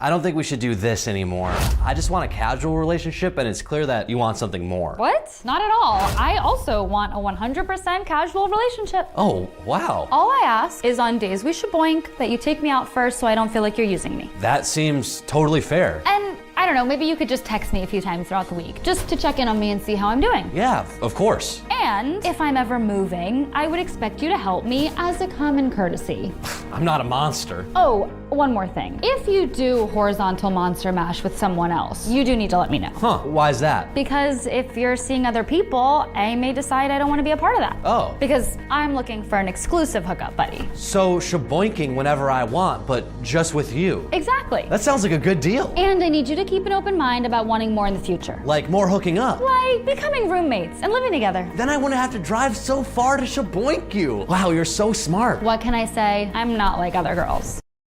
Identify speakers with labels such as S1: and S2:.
S1: I don't think we should do this anymore. I just want a casual relationship, and it's clear that you want something more.
S2: What? Not at all. I also want a 100% casual relationship.
S1: Oh, wow.
S2: All I ask is on days we shaboink that you take me out first so I don't feel like you're using me.
S1: That seems totally fair.
S2: And I don't know, maybe you could just text me a few times throughout the week just to check in on me and see how I'm doing.
S1: Yeah, of course.
S2: And if I'm ever moving, I would expect you to help me as a common courtesy.
S1: I'm not a monster.
S2: Oh, one more thing. If you do horizontal monster mash with someone else, you do need to let me know.
S1: Huh, why is that?
S2: Because if you're seeing other people, I may decide I don't want to be a part of that.
S1: Oh.
S2: Because I'm looking for an exclusive hookup buddy.
S1: So shaboinking whenever I want, but just with you.
S2: Exactly.
S1: That sounds like a good deal.
S2: And I need you to keep an open mind about wanting more in the future.
S1: Like more hooking up.
S2: Like becoming roommates and living together.
S1: Then I wouldn't have to drive so far to shaboink you. Wow, you're so smart.
S2: What can I say? I'm not like other girls.